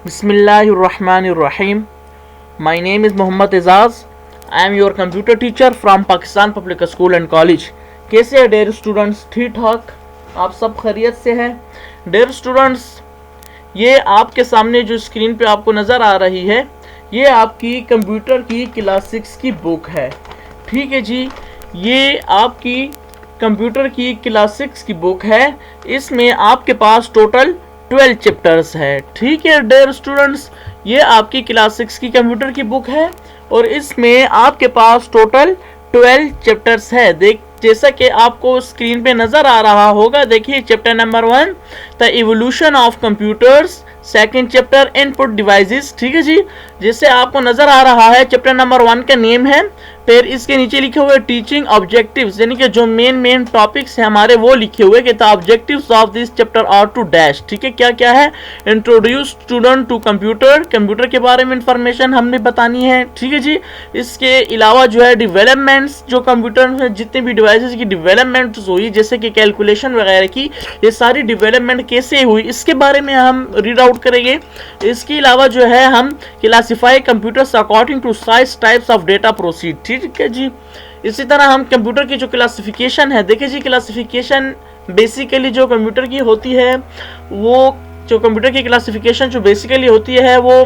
Bismillahirrahmanirrahim. My name is Mohammad Izaz. I am your computer teacher from Pakistan Public School and College. कैसे है dear students? ठीक ठाक, आप सब खैरियत से हैं? डेयर स्टूडेंट्स, ये आपके सामने जो स्क्रीन पे आपको नज़र आ रही है, ये आपकी कंप्यूटर की क्लास 6 की बुक है। ठीक है जी, ये आपकी कंप्यूटर की क्लास 6 की बुक है। इसमें आपके पास टोटल 12 चैप्टर्स है। ठीक है डियर स्टूडेंट्स, ये आपकी क्लास 6 की कंप्यूटर की बुक है और इसमें आपके पास टोटल 12 चैप्टर्स है। जैसा कि आपको स्क्रीन पे नजर आ रहा होगा, देखिए chapter number 1 the evolution of computers, second chapter input devices. ठीक है जी, जैसे आपको नजर आ रहा है चैप्टर नंबर 1 का नेम है, फिर इसके नीचे लिखे हुए टीचिंग ऑब्जेक्टिव्स, यानी कि जो मेन टॉपिक्स है हमारे वो लिखे हुए कि the objectives of this chapter are to dash. ठीक है, क्या क्या है? Introduce student to computer, computer के बारे में इंफॉर्मेशन हमने बतानी है। ठीक है जी, इसके अलावा जो है डेवलपमेंट्स, जो कंप्यूटर में जितने भी डिवाइसेस की डेवलपमेंट हुई, जैसे कि कैलकुलेशन वगैरह की, ये सारी डेवलपमेंट कैसे हुई इसके बारे में हम रीड आउट करेंगे। इसके अलावा जो है हम classify computers according to size types of data proceed. ठीक है जी, इसी तरह हम कंप्यूटर की जो क्लासिफिकेशन है, देखिए जी क्लासिफिकेशन बेसिकली जो कंप्यूटर की होती है, वो जो कंप्यूटर की क्लासिफिकेशन जो बेसिकली होती है वो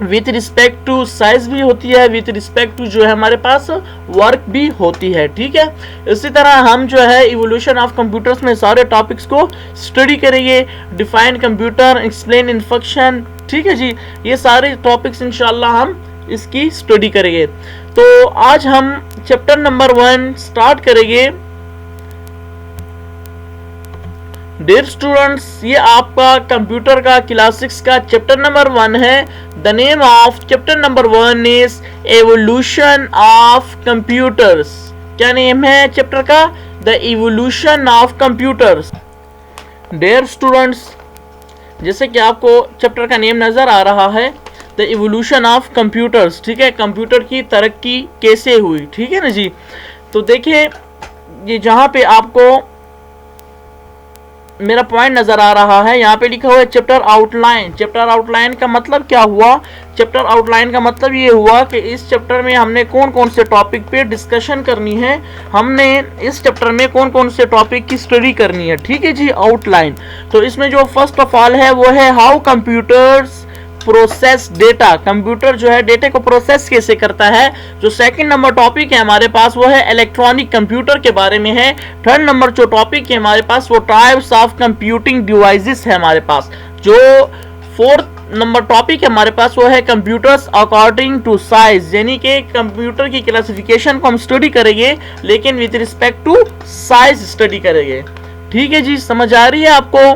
विथ रिस्पेक्ट टू साइज भी होती है, विथ रिस्पेक्ट टू जो है हमारे पास वर्क भी होती है। ठीक है, इसी तरह हम जो है इवोल्यूशन ऑफ कंप्यूटर्स में सारे टॉपिक्स को स्टडी करेंगे। Define computer, explain in function. ठीक है जी, ये सारे टॉपिक्स इंशाल्लाह हम इसकी स्टडी करेंगे। तो आज हम चैप्टर नंबर 1 स्टार्ट करेंगे। डियर स्टूडेंट्स, ये आपका कंप्यूटर का क्लास 6 का चैप्टर नंबर 1 है। The name of chapter number 1 is evolution of computers. क्या नेम है चैप्टर का? The evolution of computers. Dear students, जैसे कि आपको चैप्टर का नेम नजर आ रहा है, द इवोल्यूशन ऑफ कंप्यूटर्स। ठीक है, कंप्यूटर की तरक्की कैसे हुई। ठीक है ना जी, तो देखिए ये जहां पे आपको मेरा पॉइंट नजर आ रहा है, यहाँ पे लिखा हुआ है चैप्टर आउटलाइन। चैप्टर आउटलाइन का मतलब क्या हुआ? चैप्टर आउटलाइन का मतलब ये हुआ कि इस चैप्टर में हमने कौन कौन से टॉपिक पे डिस्कशन करनी है, हमने इस चैप्टर में कौन कौन से टॉपिक की स्टडी करनी है। ठीक है जी, आउटलाइन। तो इसमें जो फर्स्ट ऑफ ऑल है वो है how computers process data. Computer जो है डेटा को प्रोसेस कैसे करता है। जो सेकंड नंबर टॉपिक है हमारे पास वो है इलेक्ट्रॉनिक कंप्यूटर के बारे में है। थर्ड नंबर जो टॉपिक है हमारे पास वो टाइप्स ऑफ कंप्यूटिंग डिवाइसेस है हमारे पास। जो फोर्थ नंबर टॉपिक है हमारे पास वो है कंप्यूटर्स अकॉर्डिंग टू साइज, यानी कि कंप्यूटर की क्लासिफिकेशन को हम स्टडी करेंगे लेकिन with respect to size study करेंगे। ठीक है जी, समझ आ रही है आपको?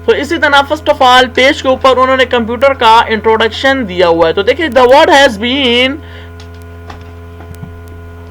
तो इसी तरह फर्स्ट ऑफ ऑल पेज के ऊपर उन्होंने कंप्यूटर का इंट्रोडक्शन दिया हुआ है। तो देखिए, the word has been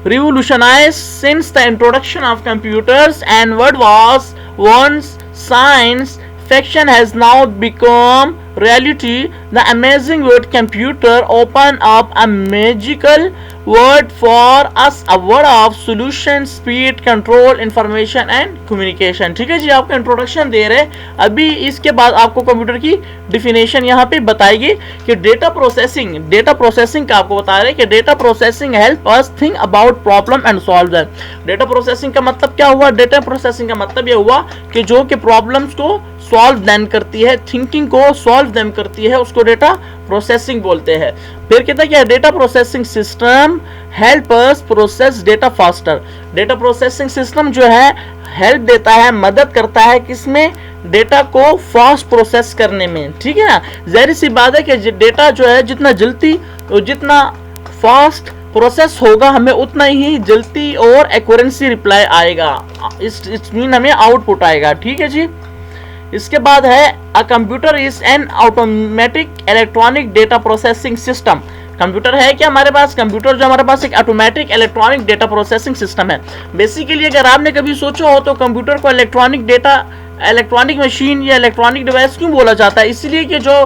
revolutionized since the introduction of computers and word was once science fiction has now become reality. The amazing word computer open up a magical word for us, a word of solution, speed, control, information and communication. ठीक है जी, आपको introduction दे रहे हैं। अभी इसके बाद आपको computer की डिफिनेशन यहाँ पे बताएगी कि डेटा प्रोसेसिंग का आपको बता रहे हैं कि data processing help us think about problem and solve them. Data processing का मतलब क्या हुआ? डेटा प्रोसेसिंग का मतलब ये हुआ कि जो कि प्रॉब्लम्स को सॉल्व देन करती है, थिंकिंग को सॉल्व देन करती है, उसको डेटा प्रोसेसिंग बोलते हैं। फिर कहता है क्या? Data processing system help us process data faster. Data processing system जो है हेल्प देता है, मदद करता है किसमें? डेटा को फास्ट प्रोसेस करने में। ठीक है ना, जाहिर सी बात है कि डेटा जो है जितना जल्दी और जितना फास्ट प्रोसेस होगा, हमें उतना ही जल्दी और एक्यूरेंसी रिप्लाई आएगा, इस मीन हमें आउटपुट आएगा। ठीक है जी, इसके बाद है a computer is an automatic electronic data processing system. Computer है क्या हमारे पास? कंप्यूटर जो हमारे पास एक automatic electronic data processing system है। बेसिकली अगर आपने कभी सोचा हो तो कंप्यूटर को इलेक्ट्रॉनिक मशीन या इलेक्ट्रॉनिक डिवाइस क्यों बोला जाता है? इसलिए कि जो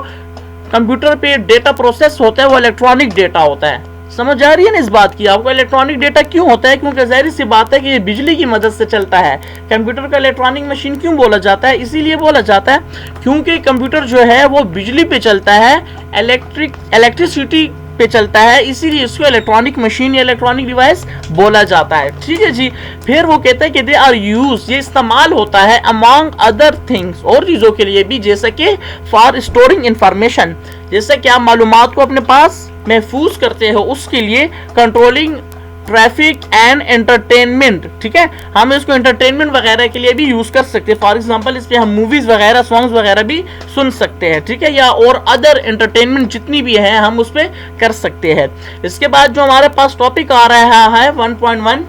कंप्यूटर पे डेटा प्रोसेस होता है वो इलेक्ट्रॉनिक डेटा होता है। समझ आ रही है ना इस बात की आपको? इलेक्ट्रॉनिक डेटा क्यों होता है? क्योंकि जाहिर सी बात है कि ये बिजली की मदद से चलता है। कंप्यूटर का इलेक्ट्रॉनिक मशीन क्यों बोला जाता है? इसीलिए बोला जाता है क्योंकि कंप्यूटर जो है वो बिजली पे चलता है, इलेक्ट्रिसिटी पे चलता है, इसीलिए इसको इलेक्ट्रॉनिक मशीन या इलेक्ट्रॉनिक डिवाइस बोला जाता है। ठीक है जी। फिर वो कहता है कि दे आर यूज, ये इस्तेमाल होता है अमॉन्ग अदर थिंग्स, और चीज़ों के लिए भी, जैसे कि फॉर स्टोरिंग इंफॉर्मेशन, जैसे कि आप मालूमात को अपने पास महफूज करते हो उसके लिए, कंट्रोलिंग ट्रैफिक एंड एंटरटेनमेंट। ठीक है, हम इसको एंटरटेनमेंट वगैरह के लिए भी यूज कर सकते हैं। फॉर एग्जांपल इस पे हम मूवीज वगैरह, सॉन्ग्स वगैरह भी सुन सकते हैं। ठीक है, या और अदर एंटरटेनमेंट जितनी भी है हम उस पर कर सकते हैं। इसके बाद जो हमारे पास टॉपिक आ रहा है 1.1,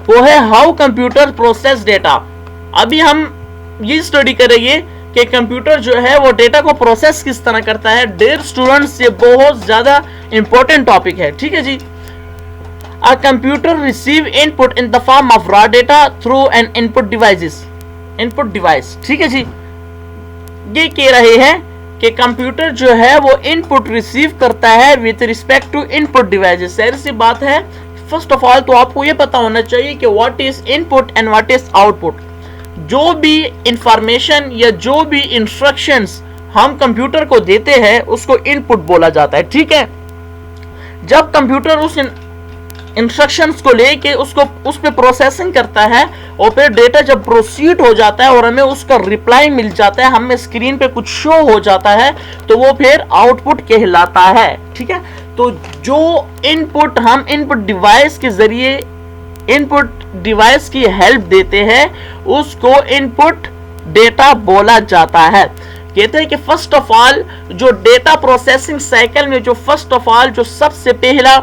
वो है हाउ कंप्यूटर प्रोसेस डेटा। अभी हम ये स्टडी करेंगे कि कंप्यूटर जो है वो डेटा को प्रोसेस किस तरह करता है। डियर स्टूडेंट्स, ये बहुत ज्यादा इंपॉर्टेंट टॉपिक है। ठीक है जी। A computer receive input in the form of raw data through an input device। ठीक है जी। ये कह रहे हैं कि कंप्यूटर जो है वो इनपुट रिसीव करता है with respect to input devices. सारी सी बात है। फर्स्ट ऑफ ऑल तो आपको ये पता होना चाहिए कि what is input and what is output. जो भी इंफॉर्मेशन या जो भी इंस्ट्रक्शंस हम कंप्यूटर को देते हैं उसको इनपुट बोला जाता है। ठीक है, जब कंप्यूटर उस इंस्ट्रक्शंस को लेके उसको उस पे प्रोसेसिंग करता है और फिर डेटा जब प्रोसीड हो जाता है और हमें उसका रिप्लाई मिल जाता है, हमें स्क्रीन पे कुछ शो हो जाता है, तो वो फिर आउटपुट कहलाता है। ठीक है, तो जो इनपुट हम इनपुट डिवाइस के जरिए, इनपुट डिवाइस की हेल्प देते हैं, उसको इनपुट डेटा बोला जाता है। कहते हैं कि फर्स्ट ऑफ ऑल जो डेटा प्रोसेसिंग साइकिल में जो फर्स्ट ऑफ ऑल जो सबसे पहला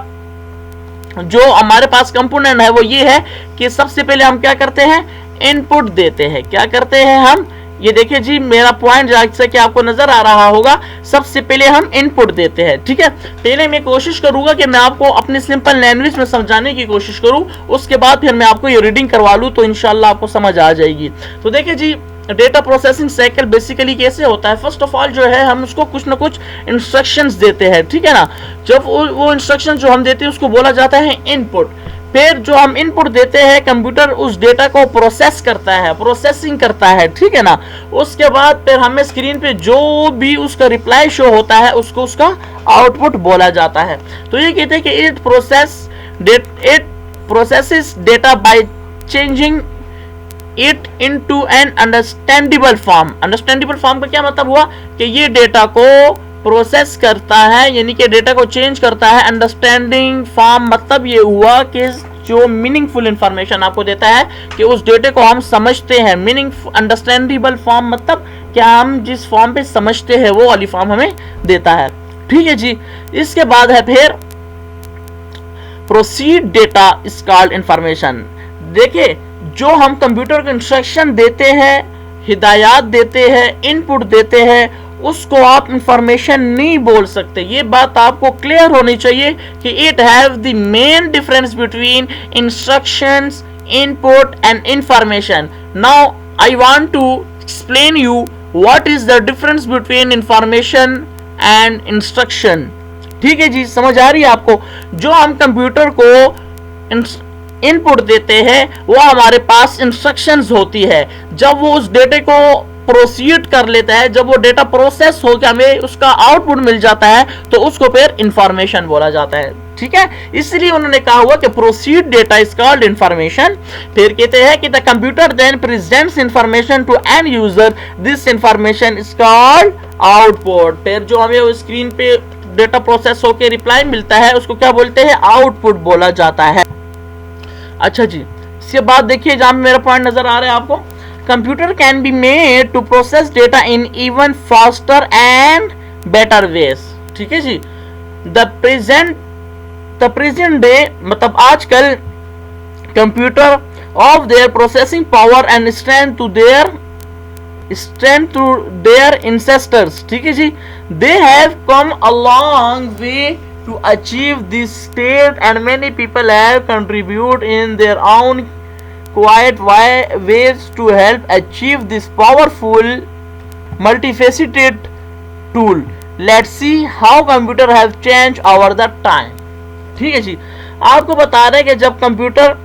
जो हमारे पास कंपोनेंट है वो ये है कि सबसे पहले हम क्या करते हैं, इनपुट देते हैं। क्या करते हैं हम, ये देखिए जी मेरा पॉइंट जैसे कि आपको नजर आ रहा होगा, सबसे पहले हम इनपुट देते हैं। ठीक है, पहले मैं कोशिश करूंगा कि मैं आपको अपनी सिंपल लैंग्वेज में समझाने की कोशिश करूं, उसके बाद फिर मैं आपको ये रीडिंग करवा लूं तो इंशाल्लाह आपको समझ आ जाएगी। तो देखिए जी, डेटा प्रोसेसिंग साइकिल बेसिकली कैसे होता है। फर्स्ट ऑफ ऑल जो है हम उसको कुछ ना कुछ इंस्ट्रक्शंस देते हैं। ठीक है ना, जब वो इंस्ट्रक्शन जो हम देते हैं उसको बोला जाता है इनपुट। फिर जो हम इनपुट देते हैं कंप्यूटर उस डेटा को प्रोसेस करता है, प्रोसेसिंग करता है। ठीक है ना, उसके बाद फिर हमें स्क्रीन पे जो भी उसका रिप्लाई शो होता है उसको उसका आउटपुट बोला जाता है। तो ये कहते हैं कि it processes data by changing it into an understandable form. Understandable form का क्या मतलब हुआ कि ये डेटा को प्रोसेस करता है, यानी कि डेटा को चेंज करता है। अंडरस्टैंडिंग फॉर्म मतलब ये हुआ कि जो मीनिंगफुल इंफॉर्मेशन आपको देता है कि उस डेटे को हम समझते हैं। मीनिंग अंडरस्टैंडेबल फॉर्म मतलब क्या हम जिस फॉर्म पे समझते हैं वो वाली फॉर्म हमें देता है। ठीक है जी। इसके बाद है फिर proceed data is called information. देखिए, जो हम कंप्यूटर को इंस्ट्रक्शन देते हैं, हिदायत देते हैं, इनपुट देते हैं, उसको आप इंफॉर्मेशन नहीं बोल सकते। ये बात आपको क्लियर होनी चाहिए कि it have the main difference between instructions, input and information. Now I want to explain you what is the difference between information and instruction. ठीक है जी, समझ आ रही है आपको? जो हम कंप्यूटर को इनपुट देते हैं वो हमारे पास इंस्ट्रक्शंस होती है। जब वो उस डेटे को प्रोसीड कर लेता है, जब वो डेटा प्रोसेस होकर हमें उसका आउटपुट मिल जाता है तो उसको फिर इंफॉर्मेशन बोला जाता है। ठीक है, इसलिए उन्होंने कहा हुआ कि processed data is called information. फिर कहते हैं कि the computer then presents information to an user, this information is called output. फिर जो हमें स्क्रीन पे डेटा प्रोसेस होकर रिप्लाई मिलता है उसको क्या बोलते हैं, आउटपुट बोला जाता है। अच्छा जी, इसके बाद देखिए जहां मेरा पॉइंट नजर आ रहा है आपको, computer can be made to process data in even faster and better ways. ठीक है जी। द प्रेजेंट डे मतलब आजकल computer of their processing power and strength to their ancestors. ठीक है जी, they have come a long way to achieve this state and many people have contributed in their own quiet ways to help achieve this powerful multifaceted tool। Let's see how computer have change over the time. ठीक है जी, आपको बता रहे हैं कि जब computer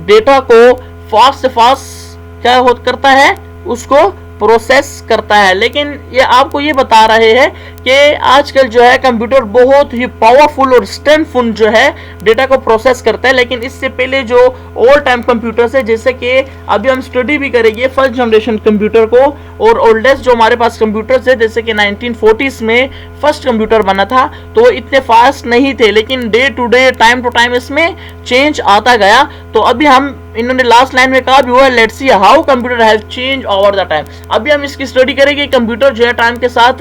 data को fast से फास्ट क्या करता है, उसको प्रोसेस करता है, लेकिन ये आपको ये बता रहे हैं कि आजकल जो है कंप्यूटर बहुत ही पावरफुल और स्ट्रेंथफुल जो है डेटा को प्रोसेस करता है। लेकिन इससे पहले जो ओल्ड टाइम कंप्यूटर्स है, जैसे कि अभी हम स्टडी भी करेंगे फर्स्ट जनरेशन कंप्यूटर को, और ओल्डेस्ट जो हमारे पास कंप्यूटर्स है जैसे कि 1940s में फर्स्ट कंप्यूटर बना था, तो वो इतने फास्ट नहीं थे, लेकिन day to day time to time इसमें चेंज आता गया। तो अभी हम इन्होंने लास्ट लाइन में कहा भी हुआ, let's see how computer have change over the time. अभी हम इसकी स्टडी करेंगे कंप्यूटर जो है टाइम के साथ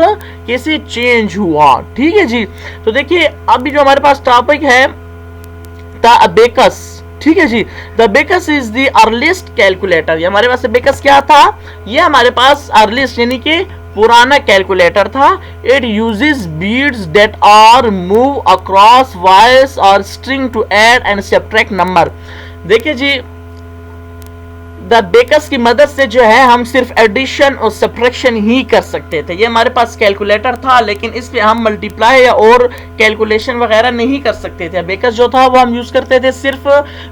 कैसे चेंज हुआ। ठीक है जी, तो देखिए अभी जो हमारे पास टॉपिक है द अबेकस। ठीक है जी, the abacus is the earliest calculator. ये हमारे पास अबेकस क्या था, ये हमारे पास अर्लीस्ट यानी कि पुराना कैलकुलेटर था। It uses beads that are move across wires और string to add and subtract number. देखिए जी, द बेकस की मदद से जो है हम सिर्फ एडिशन और सब्ट्रैक्शन ही कर सकते थे। ये हमारे पास कैलकुलेटर था, लेकिन इस पे हम मल्टीप्लाई या और कैलकुलेशन वगैरह नहीं कर सकते थे। बेकस जो था वो हम यूज करते थे सिर्फ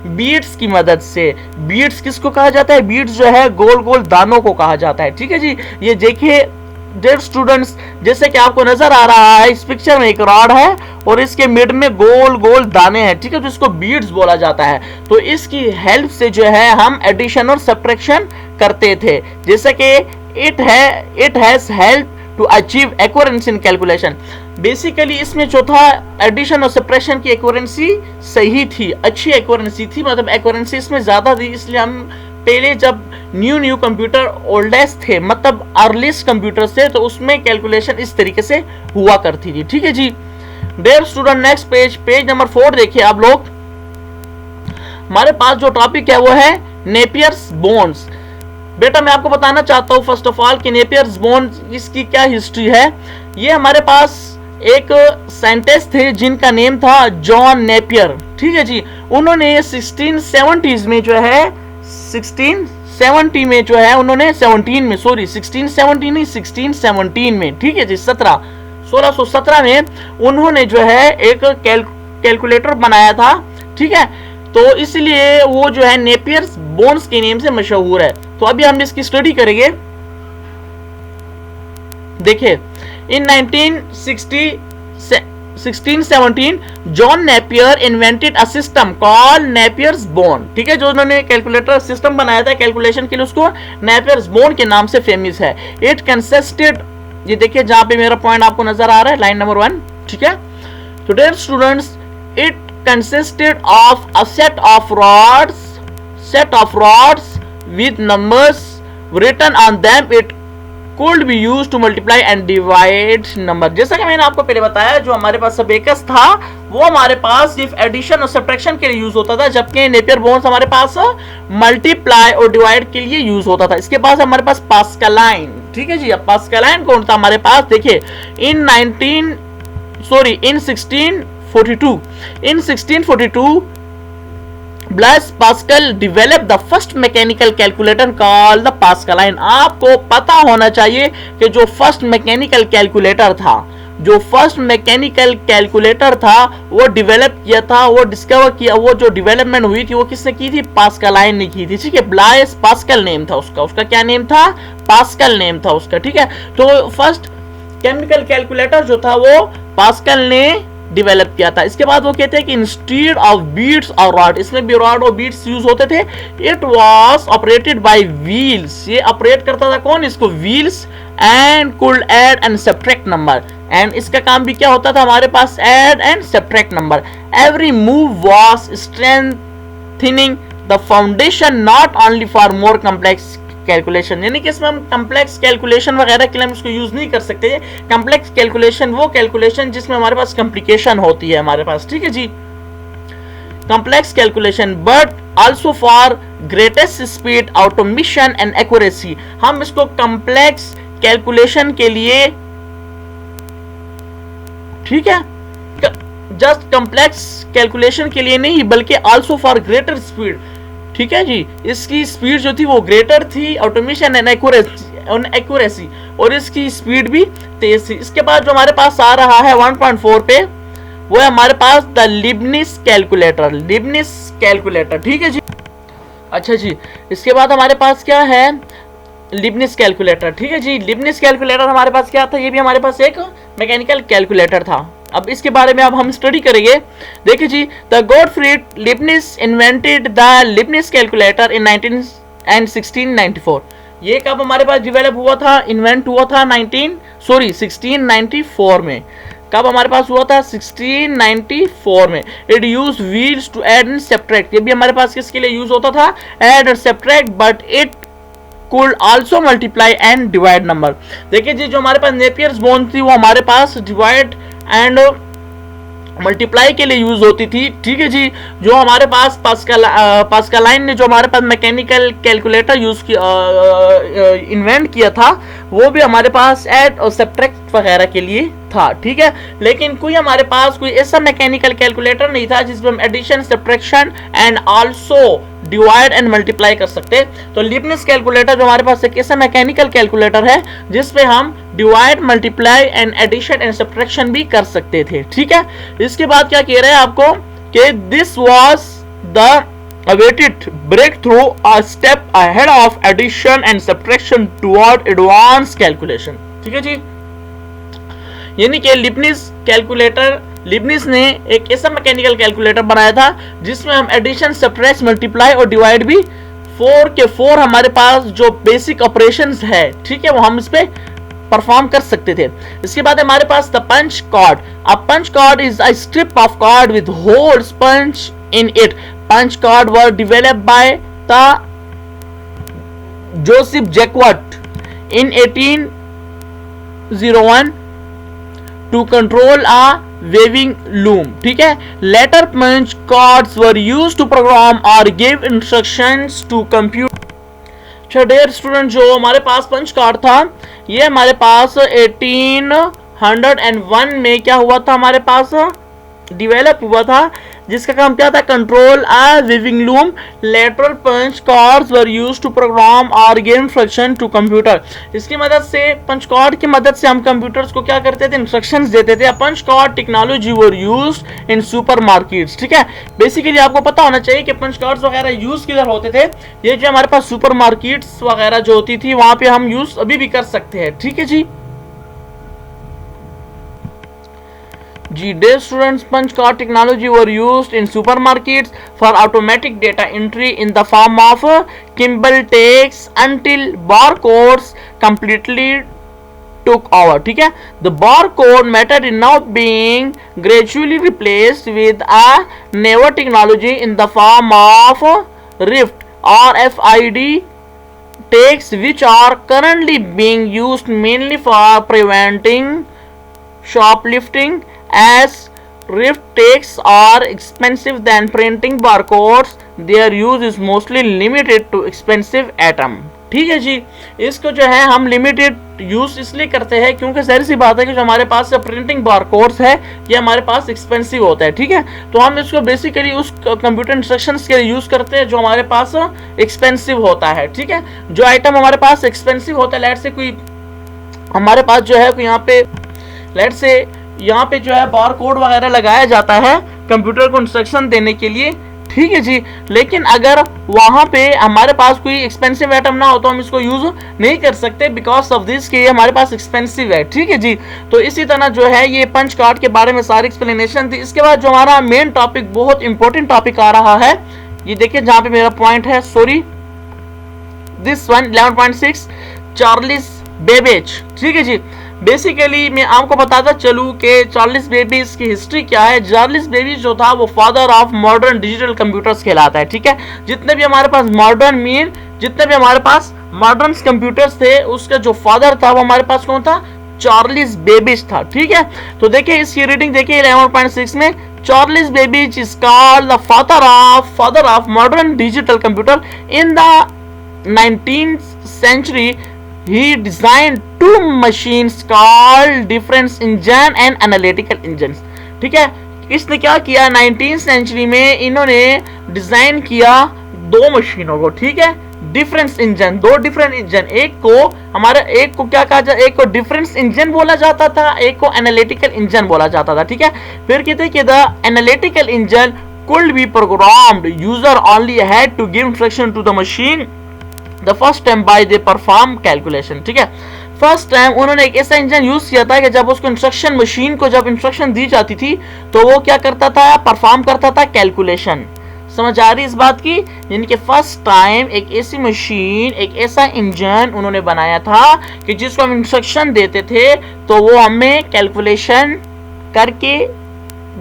बीट्स की मदद से। बीट्स किसको कहा जाता है, बीट्स जो है गोल गोल दानों को कहा जाता है। ठीक है जी, ये देखिए डियर स्टूडेंट्स, जैसे कि आपको नजर आ रहा है इस पिक्चर में एक रॉड है और इसके मिड में गोल गोल दाने हैं। ठीक है, तो इसको बीड्स बोला जाता है। तो इसकी हेल्प से जो है हम एडिशन और सब्ट्रैक्शन करते थे, जैसे कि it has help to achieve accuracy in calculation. Basically इसमें जो था एडिशन और सब्ट्रैक्शन की एक्यूरेंसी सही थी, अच्छी एक्यूरेंसी थी, मतलब एक्यूरेंसी इसमें ज्यादा थी। इसलिए हम पहले जब न्यू कंप्यूटर ओल्डेस्ट थे, मतलब अर्लीस्ट कंप्यूटर थे, तो उसमें कैलकुलेशन इस तरीके से हुआ करती थी। ठीक है जी, dear student next page number 4 देखिए आप लोग। हमारे पास जो टॉपिक है वो है नेपियर्स बोन्स। बेटा मैं आपको बताना चाहता हूं फर्स्ट ऑफ ऑल कि नेपियर्स बोन्स इसकी क्या हिस्ट्री है। ये हमारे पास एक साइंटिस्ट थे जिनका नेम था जॉन नेपियर। ठीक है जी, उन्होंने 1670s में जो है 1670 में जो है उन्होंने 17 में, सॉरी 1670 नहीं 1617 में, ठीक है जी, 1617 में उन्होंने जो है एक कैलकुलेटर बनाया था। ठीक है, तो इसलिए वो जो है नेपियर्स बोन्स के नेम से मशहूर है। तो अभी हम इसकी स्टडी करेंगे। देखिए इन 1617 John Napier invented a system called Napier's bone. ठीक है, जो उन्होंने कैलकुलेटर सिस्टम बनाया था कैलकुलेशन के लिए, उसको नेपियर्स बोन के नाम से फेमस है। इट कंसिस्टेड, ये देखिए जहां पे मेरा पॉइंट आपको नजर आ रहा है, लाइन नंबर 1। ठीक है, तो dear students, it consisted of a set of rods with numbers written on them. It could be used to multiply and divide number। जैसा कि मैंने आपको पहले बताया, जो हमारे पास अबेकस था वो हमारे पास सिर्फ एडिशन और सब्ट्रैक्शन के लिए यूज होता था, जबकि नेपियर बोन्स हमारे पास मल्टीप्लाई और डिवाइड के लिए यूज होता था। इसके पास हमारे पास पास्कलाइन। ठीक है जी, अब पास्कलाइन कौन था हमारे पास, देखिए इन 1642 bless pascal develop the first mechanical calculator called the Pascaline. आपको पता होना चाहिए कि जो फर्स्ट मैकेनिकल कैलकुलेटर था वो डेवलप किया था, वो डिस्कवर किया, वो जो डेवलपमेंट हुई थी वो किसने की थी, पास्कलाइन ने की थी। ठीक है, ब्लाइस पास्कल नेम था उसका क्या नेम था, पास्कल नेम था उसका। ठीक है, तो फर्स्ट केमिकल कैलकुलेटर जो था वो पास्कल ने डेवलप किया था। इसके बाद वो कहते हैं कि इंस्टेड ऑफ बीट्स और रॉड, इसमें भी रॉड और बीट्स यूज होते थे। It was operated by wheels, ये ऑपरेट करता था कौन, इसको wheels, and could add and subtract number. And इसका काम भी क्या होता था हमारे पास, add and subtract number. Every move was strengthening the foundation not only for more complex calculation, यानी कि इसमें हम कॉम्प्लेक्स कैलकुलेशन वगैरह के लिए हम इसको यूज नहीं कर सकते। कॉम्प्लेक्स कैलकुलेशन वो कैलकुलेशन जिसमें हमारे पास कॉम्प्लिकेशन होती है हमारे पास। ठीक है जी, complex calculation, but also for greatest speed, automation and accuracy. हम इसको कॉम्प्लेक्स कैलकुलेशन के लिए, ठीक है, जस्ट कॉम्प्लेक्स कैलकुलेशन के लिए नहीं बल्कि आल्सो फॉर ग्रेटर स्पीड। ठीक है जी, इसकी स्पीड जो थी वो ग्रेटर थी, ऑटोमेशन एंड एक्यूरेसी और इसकी स्पीड भी तेज थी। इसके बाद जो हमारे पास आ रहा है 1.4 पे, वो है हमारे पास द लिबनिस कैलकुलेटर, लिबनिस कैलकुलेटर, ठीक है जी। अच्छा जी, इसके बाद हमारे पास क्या है, लिबनिस कैलकुलेटर, ठीक है जी। लिबनिस कैलकुलेटर हमारे पास क्या था, ये भी हमारे पास एक मैकेनिकल कैलकुलेटर था। अब इसके बारे में अब हम स्टडी करेंगे। देखिए जी, the Gottfried Leibniz invented the Leibniz calculator in 1694। ये कब हमारे पास डेवलप हुआ था, इन्वेंट हुआ था 1694 में। कब हमारे पास हुआ था, 1694 में। It use wheels to add and subtract, ये भी हमारे पास किसके लिए यूज होता था, ऐड और subtract, but it could also multiply and divide number। देखिए जी, जो हमारे पास नेपियर्स बोन थी वो हमारे पास डिवाइड एंड मल्टीप्लाई के लिए यूज होती थी, ठीक है जी। जो हमारे पास पास्कलाइन ने जो हमारे पास मैकेनिकल कैलकुलेटर यूज किया, इन्वेंट किया था, वो भी हमारे पास ऐड और सब्ट्रैक्ट वगैरह के लिए था, ठीक है। लेकिन कोई हमारे पास कोई ऐसा मैकेनिकल कैलकुलेटर नहीं था जिसमें हम addition, subtraction and also divide and multiply कर सकते। तो लिबनिस कैलकुलेटर जो हमारे पास एक ऐसा मैकेनिकल कैलकुलेटर है जिसमें हम divide, multiply and addition and subtraction भी कर सकते थे, ठीक है। इसके बाद क्या कह रहे हैं आपको कि this was the awaited breakthrough, a step ahead of addition and subtraction toward advanced calculation, ठीक है जी। यानी कि लिबनिस कैलकुलेटर, लिबनिस ने एक ऐसा मैकेनिकल कैलकुलेटर बनाया था जिसमें हम एडिशन, सब्ट्रैक्ट, मल्टीप्लाई और डिवाइड भी 4 के 4 हमारे पास जो बेसिक ऑपरेशंस है, ठीक है, वो हम इस पे परफॉर्म कर सकते थे। इसके बाद हमारे पास the punch card. A punch card is a strip of card with holes punch in it. Punch card were developed by the Joseph Jacquard in 1801 to control a weaving loom, ठीक है। Later punch cards were used to program or give instructions to compute। अच्छा dear student, जो हमारे पास punch card था, ये हमारे पास 1801 में क्या हुआ था, हमारे पास डेवलप हुआ था, जिसका काम क्या था, control a weaving loom. Later punch cards were used to program और गिव इंस्ट्रक्शन टू कंप्यूटर। इसकी मदद से, पंच कार्ड की मदद से हम कंप्यूटर्स को क्या करते थे, इंस्ट्रक्शंस देते थे। Punch card technology were used in super markets, ठीक है। बेसिकली आपको पता होना चाहिए कि पंच कार्ड्स वगैरह यूज किधर होते थे। ये जो हमारे पास सुपर मार्केट्स वगैरह जो होती थी, वहां पे हम यूज अभी भी कर सकते हैं, ठीक है जी। Dear students, punch card technology were used in supermarkets for automatic data entry in the form of Kimball takes until barcodes completely took over, ठीक है। The barcode method is now being gradually replaced with a newer technology in the form of RIFT or RFID takes, which are currently being used mainly for preventing shoplifting, as RIFT takes are expensive than printing barcodes. Their use is mostly limited to expensive item, ठीक है जी। इसको जो है हम limited use इसलिए करते हैं क्योंकि सारी सी बात है कि जो हमारे पास प्रिंटिंग बारकोड्स है ये हमारे पास एक्सपेंसिव होता है, ठीक है। तो हम इसको बेसिकली उस कंप्यूटर इंस्ट्रक्शंस के लिए यूज करते हैं जो हमारे पास एक्सपेंसिव होता है, ठीक है। जो आइटम हमारे पास एक्सपेंसिव होता है, लेट से कोई हमारे पास जो है यहाँ पे, लेट से यहाँ पे जो है बार कोड वगैरह लगाया जाता है कंप्यूटर को इंस्ट्रक्शन देने के लिए, ठीक है जी। लेकिन अगर वहां पे हमारे पास कोई एक्सपेंसिव आइटम ना हो तो हम इसको यूज नहीं कर सकते, बिकॉज ऑफ दिस कि ये हमारे पास एक्सपेंसिव है, ठीक है जी। तो इसी तरह जो है ये पंच कार्ड के बारे में सारी एक्सप्लेनेशन थी। इसके बाद जो हमारा मेन टॉपिक, बहुत इंपॉर्टेंट टॉपिक आ रहा है, ये देखिए जहां पे मेरा पॉइंट है, sorry this one 11.6 Charles Babbage, ठीक है जी। बेसिकली मैं आपको बताता चलूं कि चार्ल्स बेबेज की हिस्ट्री क्या है। चार्ल्स बेबेज जो था वो father of modern digital computers कहलाता है, ठीक है। जितने भी हमारे पास मॉडर्न जितने भी हमारे पास मॉडर्न कंप्यूटर्स थे, उसका जो फादर था वो हमारे पास कौन था, चार्ल्स बेबेज था, ठीक है। तो देखिए इसकी रीडिंग देखिए 11.6 में, Charles Babbage is called the father of modern digital computer in the 19th century. He designed two machines called difference engine and analytical engines, ठीक है। इसने क्या किया, 19th century में इन्होंने डिजाइन किया दो मशीनों को, ठीक है, डिफरेंस इंजन, दो डिफरेंट इंजन, एक को क्या कहा जाता, एक को डिफरेंस इंजन बोला जाता था, एक को एनालिटिकल इंजन बोला जाता था, ठीक है। फिर कहते हैं कि the analytical engine could be programmed, user only had to give instruction to the machine the first time by they perform calculation, ठीक है। फर्स्ट टाइम उन्होंने एक ऐसा इंजन यूज किया था कि जब उसको इंस्ट्रक्शन, मशीन को जब इंस्ट्रक्शन दी जाती थी तो वो क्या करता था, परफॉर्म करता था कैलकुलेशन। समझ आ रही इस बात की, यानी कि फर्स्ट टाइम एक ऐसी मशीन, एक ऐसा इंजन उन्होंने बनाया था कि जिसको हम इंस्ट्रक्शन देते थे तो वो हमें कैलकुलेशन करके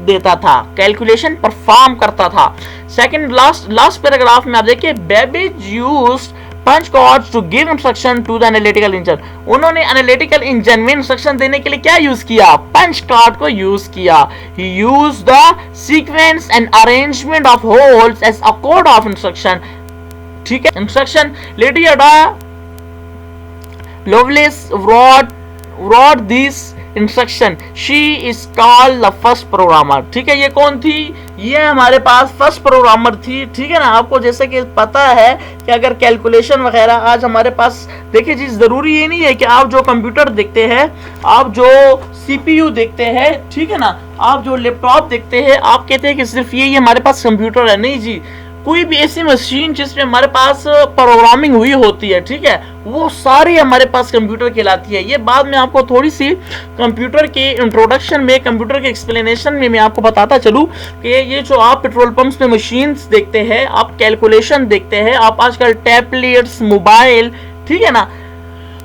देता था, कैलकुलेशन परफॉर्म करता था। सेकंड लास्ट पैराग्राफ में आप देखिए, Babbage used punch cards to give instruction to the analytical engine. उन्होंने एनालिटिकल इंजन में इंस्ट्रक्शन देने के लिए क्या यूज किया, पंच कार्ड को यूज किया। He used the sequence and arrangement of holes as a code of instruction, ठीक है। Instruction lady Ada Lovelace wrote this instruction, she is called the first programmer, ठीक है। ये कौन थी, ये हमारे पास फर्स्ट प्रोग्रामर थी, ठीक है ना। आपको जैसे कि पता है कि अगर कैलकुलेशन वगैरह आज हमारे पास, देखिए जी, जरूरी ये नहीं है कि आप जो कंप्यूटर देखते हैं, आप जो सीपीयू देखते हैं, ठीक है ना, आप जो लैपटॉप देखते हैं, आप कहते हैं कि सिर्फ ये हमारे पास कंप्यूटर है। नहीं जी, कोई भी ऐसी मशीन जिसमें हमारे पास प्रोग्रामिंग हुई होती है, ठीक है, वो सारी हमारे पास कंप्यूटर कहलाती है। ये बाद में आपको थोड़ी सी कंप्यूटर के इंट्रोडक्शन में, कंप्यूटर के एक्सप्लेनेशन में मैं आपको बताता चलूं कि ये जो आप पेट्रोल पंप्स में मशीन्स देखते हैं, आप कैलकुलेशन देखते हैं, आप आजकल टैबलेट्स, मोबाइल, ठीक है ना,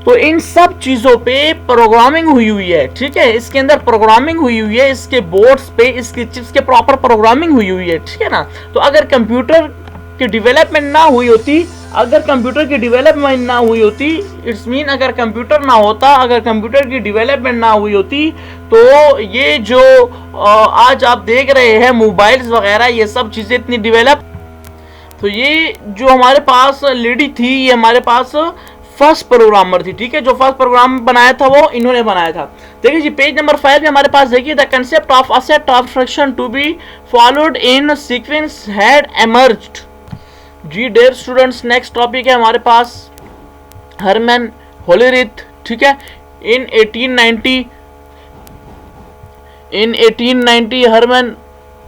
तो इन सब चीजों पे प्रोग्रामिंग हुई है, ठीक है। इसके अंदर प्रोग्रामिंग हुई है, इसके बोर्ड्स पे, इसकी चिप्स के प्रॉपर प्रोग्रामिंग हुई है, ठीक है ना। तो अगर कंप्यूटर की डेवलपमेंट ना हुई होती, इट्स मीन अगर कंप्यूटर ना होता, अगर कंप्यूटर की डेवलपमेंट ना हुई होती, तो ये जो आज आप देख रहे हैं मोबाइल्स वगैरह, ये सब चीजें इतनी डेवलप, तो ये जो हमारे पास लेडी थी, ये हमारे पास फर्स्ट प्रोग्रामर थी, ठीक है। जो फर्स्ट प्रोग्राम बनाया था वो इन्होंने बनाया था। देखिए जी, पेज नंबर 5 में हमारे पास देखिए, the concept of a set of instruction to be followed in sequence had emerged. जी डियर स्टूडेंट्स, नेक्स्ट टॉपिक है हमारे पास हरमन होलीरिथ, ठीक है। इन 1890 हरमन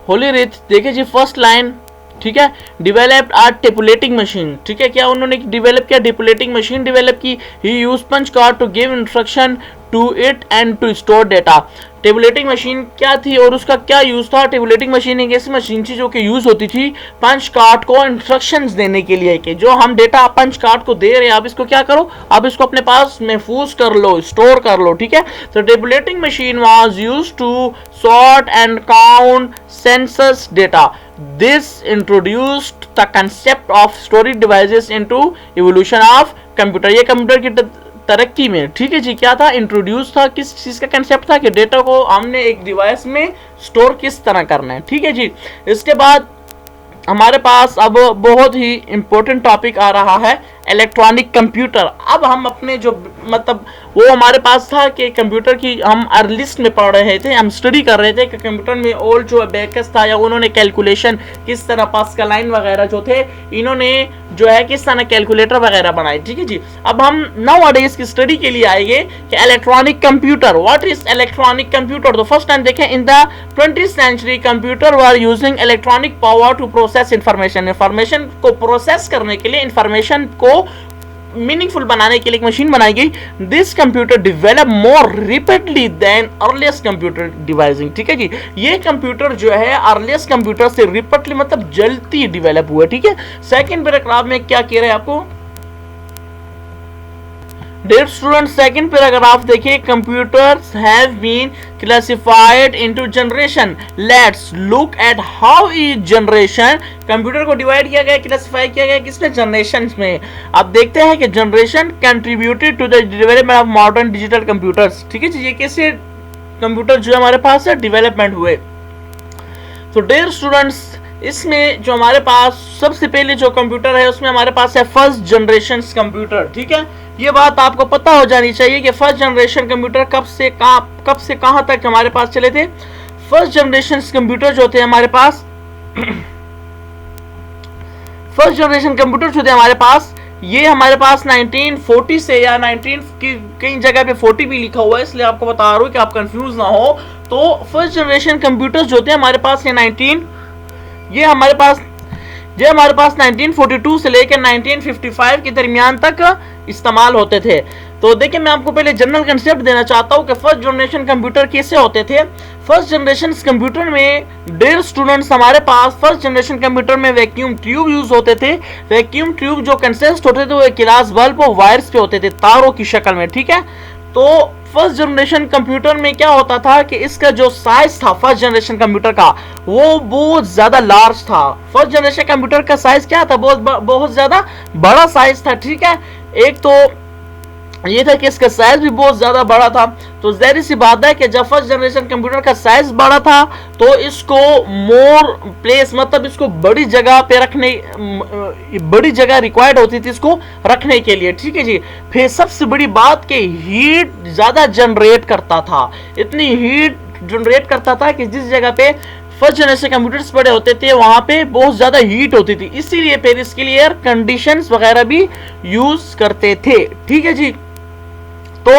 होलीरिथ, देखिए जी फर्स्ट लाइन, ठीक है, डिवेलप्ड आ टेबुलेटिंग मशीन, ठीक है। क्या उन्होंने डिवेलप किया, टेबुलेटिंग मशीन डिवेलप की। He use punch card to give instruction to it and to store data. Tabulating machine क्या थी और उसका क्या यूज था। टेबुलेटिंग मशीन एक ऐसी मशीन थी जो कि यूज होती थी पंच कार्ड को इंस्ट्रक्शंस देने के लिए, कि जो हम डेटा पंच कार्ड को दे रहे हैं, आप इसको क्या करो, आप इसको अपने पास महफूज कर लो, स्टोर कर लो, ठीक है। तो tabulating machine was used to sort and count census data. This introduced the concept of storage devices into evolution of computer। ये कंप्यूटर की तरक्की में, ठीक है जी, क्या था, इंट्रोड्यूस था, किस चीज का कंसेप्ट था कि डेटा को हमने एक डिवाइस में स्टोर किस तरह करना है, ठीक है जी। इसके बाद हमारे पास अब बहुत ही इंपॉर्टेंट टॉपिक आ रहा है, इलेक्ट्रॉनिक कंप्यूटर। अब हम अपने जो मतलब वो हमारे पास था कि कंप्यूटर की हम अर्लिस्ट में पढ़ रहे थे, हम स्टडी कर रहे थे कि कंप्यूटर में ओल्ड जो बेकस था, या उन्होंने कैलकुलेशन किस तरह, पास्कल लाइन वगैरह जो थे, इन्होंने जो है किस तरह कैलकुलेटर वगैरह बनाए, ठीक है जी। अब हम नाउ डेज की स्टडी के लिए आएंगे कि electronic computer, what is electronic computer. तो फर्स्ट टाइम देखें, in the 20th century computer were using electronic power to process information को प्रोसेस करने के लिए, इंफॉर्मेशन को मीनिंगफुल बनाने के लिए एक मशीन बनाई गई। This computer develop more rapidly than earliest computer devices, ठीक है जी। ये कंप्यूटर जो है अर्लीस्ट कंप्यूटर से रैपिडली मतलब जल्दी डेवलप हुआ, ठीक है। सेकंड पैराग्राफ में क्या कह रहे हैं आपको, डियर स्टूडेंट, सेकंड पैराग्राफ देखिए, computers have been classified into generation. Let's look at how is generation, computer को डिवाइड किया गया, क्लासिफाई किया गया किसमें, जनरेशन में। अब देखते हैं कि generation contributed to the development of modern digital computers, ठीक है जी। ये कैसे कंप्यूटर जो हमारे पास है डेवलपमेंट हुए। तो डियर स्टूडेंट्स, इसमें जो हमारे पास सबसे पहले जो कंप्यूटर है उसमें हमारे पास है फर्स्ट जनरेशन कंप्यूटर, ठीक है। ये बात आपको पता हो जानी चाहिए कि फर्स्ट जनरेशन कंप्यूटर कब से कहां तक हमारे पास चले थे। फर्स्ट जनरेशन कंप्यूटर जो थे हमारे पास, फर्स्ट जनरेशन कंप्यूटर जो थे हमारे पास, ये हमारे पास 1940 से या 19 की कई जगह पे 40 भी लिखा हुआ है, इसलिए आपको बता रहा हूँ कि आप कंफ्यूज ना हो। तो फर्स्ट जनरेशन कंप्यूटर्स जो होते हैं हमारे पास ये हमारे पास 1942 से लेकर 1955 के दरमियान तक इस्तेमाल होते थे। तो देखिए, मैं आपको पहले जनरल कंसेप्ट देना चाहता हूँ कि फर्स्ट जनरेशन कंप्यूटर कैसे होते थे। फर्स्ट जनरेशन कंप्यूटर में डियर स्टूडेंट्स, हमारे पास फर्स्ट जनरेशन कंप्यूटर में वैक्यूम ट्यूब यूज होते थे। वैक्यूम ट्यूब जो कंसिस्ट होते थे वो एक गिलास बल्ब और वायर्स पे होते थे, तारों की शक्ल में, ठीक है। तो फर्स्ट जनरेशन कंप्यूटर में क्या होता था कि इसका जो साइज था फर्स्ट जनरेशन कंप्यूटर का, वो बहुत ज्यादा लार्ज था। फर्स्ट जनरेशन कंप्यूटर का साइज क्या था, बहुत ज्यादा बड़ा साइज था, ठीक है। एक तो ये था कि इसका साइज भी बहुत ज्यादा बड़ा था। तो जाहिर सी बात है कि जब फर्स्ट जनरेशन कंप्यूटर का साइज बड़ा था तो इसको मोर प्लेस, मतलब इसको बड़ी जगह पे रखने, बड़ी जगह रिक्वायर्ड होती थी इसको रखने के लिए, ठीक है जी। फिर सबसे बड़ी बात कि हीट ज्यादा जनरेट करता था, इतनी हीट जनरेट करता था कि जिस जगह पे फर्स्ट जनरेशन कंप्यूटर्स पड़े होते थे वहां पे बहुत ज्यादा हीट होती थी, इसीलिए फिर इसके लिए एयर कंडीशंस वगैरह भी यूज करते थे, ठीक है जी। तो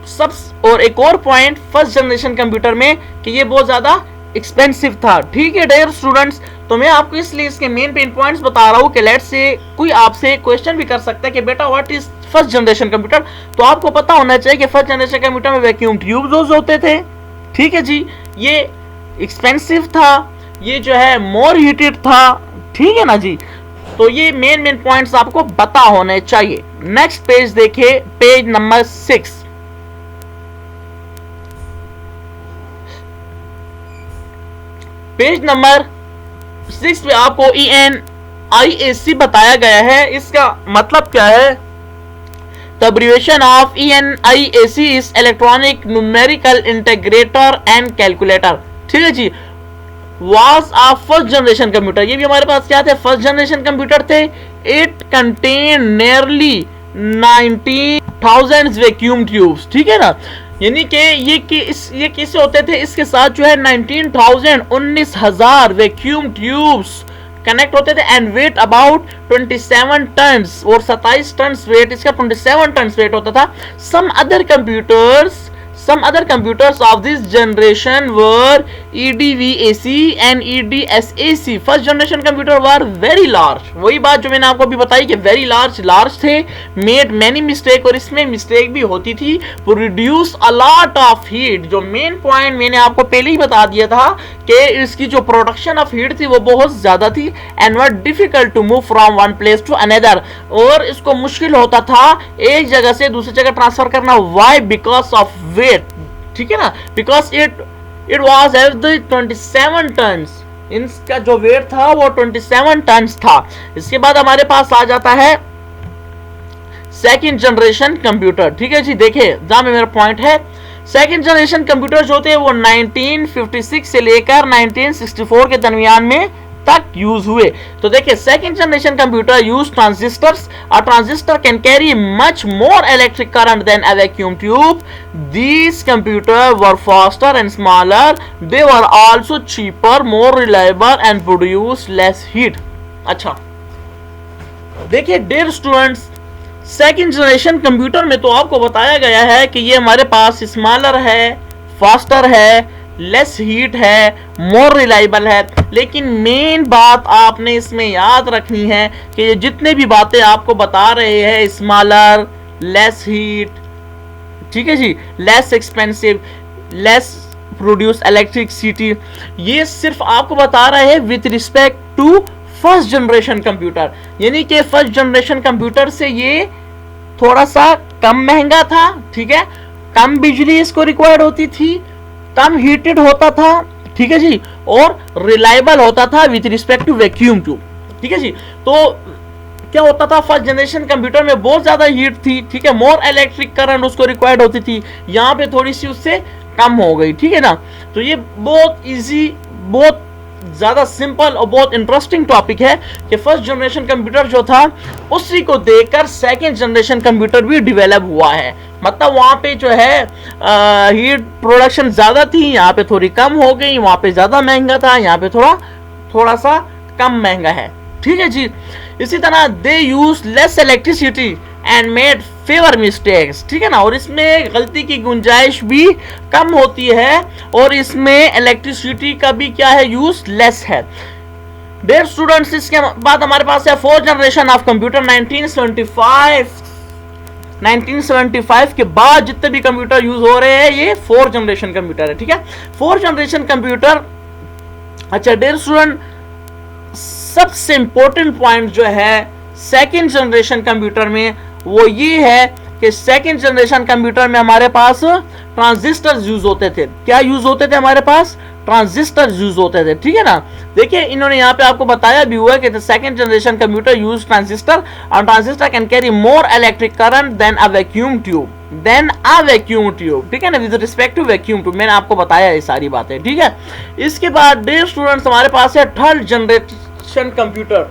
सब और एक और पॉइंट फर्स्ट जनरेशन कंप्यूटर में कि ये बहुत ज्यादा एक्सपेंसिव था, ठीक है डियर स्टूडेंट्स। तो मैं आपको इसलिए इसके मेन पॉइंट्स बता रहा हूं कि लेट्स से कोई आपसे क्वेश्चन भी कर सकता है कि बेटा what is first generation computer, तो आपको पता होना चाहिए कि फर्स्ट जनरेशन कंप्यूटर में वैक्यूम ट्यूब्स यूज होते थे, ठीक है जी। ये एक्सपेंसिव था, ये जो है मोर हीटेड था, ठीक है ना जी। तो ये मेन पॉइंट्स आपको पता होने चाहिए। नेक्स्ट पेज देखिए, पेज नंबर 6। पेज नंबर 6 पे आपको ENIAC बताया गया है। इसका मतलब क्या है? The abbreviation of ENIAC is Electronic Numerical Integrator and Calculator, ठीक है जी। Was a first generation computer, ये भी हमारे पास क्या थे, फर्स्ट जनरेशन कंप्यूटर थे। It contained nearly 19,000 vacuum tubes, ठीक है ना। यानी कि ये कैसे होते थे, इसके साथ जो है 19,000 वैक्यूम ट्यूब्स कनेक्ट होते थे एंड वेट अबाउट 27 टन्स, और 27 टन्स वेट, इसका 27 टन्स वेट होता था। Some other computers of this generation were EDVAC and EDSAC. First generation computer were very large. वही बात जो मैंने आपको अभी बताई कि very large थे, made many mistake, और इसमें मिस्टेक भी होती थी, produce a lot of heat। जो मेन पॉइंट मैंने आपको पहले ही बता दिया था कि इसकी जो प्रोडक्शन ऑफ हीट थी वो बहुत ज्यादा थी, and were difficult to move from one place to another, और इसको मुश्किल होता था एक जगह से दूसरी जगह ट्रांसफर करना। Why? Because of weight, ठीक है ना, because it was have the 27 tons, इनका जो वेट था वो 27 टन्स था। इसके बाद हमारे पास आ जाता है सेकंड जनरेशन कंप्यूटर, ठीक है जी। देखिए जहां में मेरा पॉइंट है, सेकंड जनरेशन कंप्यूटर जो थे वो 1956 से लेकर 1964 के दरमियान में तक यूज हुए। तो देखिए, second generation computer use transistors. A transistor can carry much more electric current than a vacuum tube. These computers were faster and smaller. They were also cheaper, more reliable and produced less heat. अच्छा, देखिए dear students, second generation computer में तो आपको बताया गया है कि ये हमारे पास स्मॉलर है, फास्टर है, लेस हीट है, मोर रिलायबल है। लेकिन मेन बात आपने इसमें याद रखनी है कि ये जितने भी बातें आपको बता रहे हैं, स्मॉलर, लेस हीट, ठीक है जी, less expensive, less produce electricity, ये सिर्फ आपको बता रहे हैं with respect to first generation computer. यानी कि फर्स्ट जनरेशन कंप्यूटर से ये थोड़ा सा कम महंगा था, ठीक है, कम बिजली इसको रिक्वायर्ड होती थी, कम हीटेड होता था, ठीक है जी, और रिलायबल होता था with respect to vacuum tube, ठीक है जी। तो क्या होता था, फर्स्ट जनरेशन कंप्यूटर में बहुत ज्यादा हीट थी, ठीक है, मोर इलेक्ट्रिक करंट उसको रिक्वायर्ड होती थी, यहाँ पे थोड़ी सी उससे कम हो गई, ठीक है ना। तो ये बहुत इजी, बहुत ज्यादा सिंपल और बहुत इंटरेस्टिंग टॉपिक है कि फर्स्ट जनरेशन कंप्यूटर जो था उसी को देखकर सेकंड जनरेशन कंप्यूटर भी डेवलप हुआ है। मतलब वहां पे जो है हीट प्रोडक्शन ज्यादा थी, यहाँ पे थोड़ी कम हो गई, वहां पे ज्यादा महंगा था, यहाँ पे थोड़ा सा कम महंगा है, ठीक है जी। इसी तरह they use less electricity and made fewer mistakes, ठीक है ना, और इसमें गलती की गुंजाइश भी कम होती है और इसमें इलेक्ट्रिसिटी का भी क्या है, यूज लेस है। डियर स्टूडेंट्स, इसके बाद हमारे पास है 4th जनरेशन ऑफ कंप्यूटर 1975 के बाद जितने भी कंप्यूटर यूज हो रहे हैं ये 4th जनरेशन कंप्यूटर है, ठीक है। 4th जनरेशन कंप्यूटर, अच्छा डियर स्टूडेंट, सबसे इंपॉर्टेंट पॉइंट जो है 2nd जनरेशन कंप्यूटर में वो ये है कि 2nd जनरेशन कंप्यूटर में हमारे पास ट्रांजिस्टर्स यूज होते थे। क्या यूज होते थे हमारे पास? ट्रांजिस्टर यूज होते थे, ठीक है ना। देखिए इन्होंने यहाँ पे आपको बताया भी हुआ कि 2nd generation computer use transistor और transistor can carry more electric current than a vacuum tube, ठीक है ना, with respect to vacuum tube. मैंने आपको बताया ये सारी बातें, ठीक है। इसके बाद डियर स्टूडेंट्स हमारे पास है 3rd generation computer.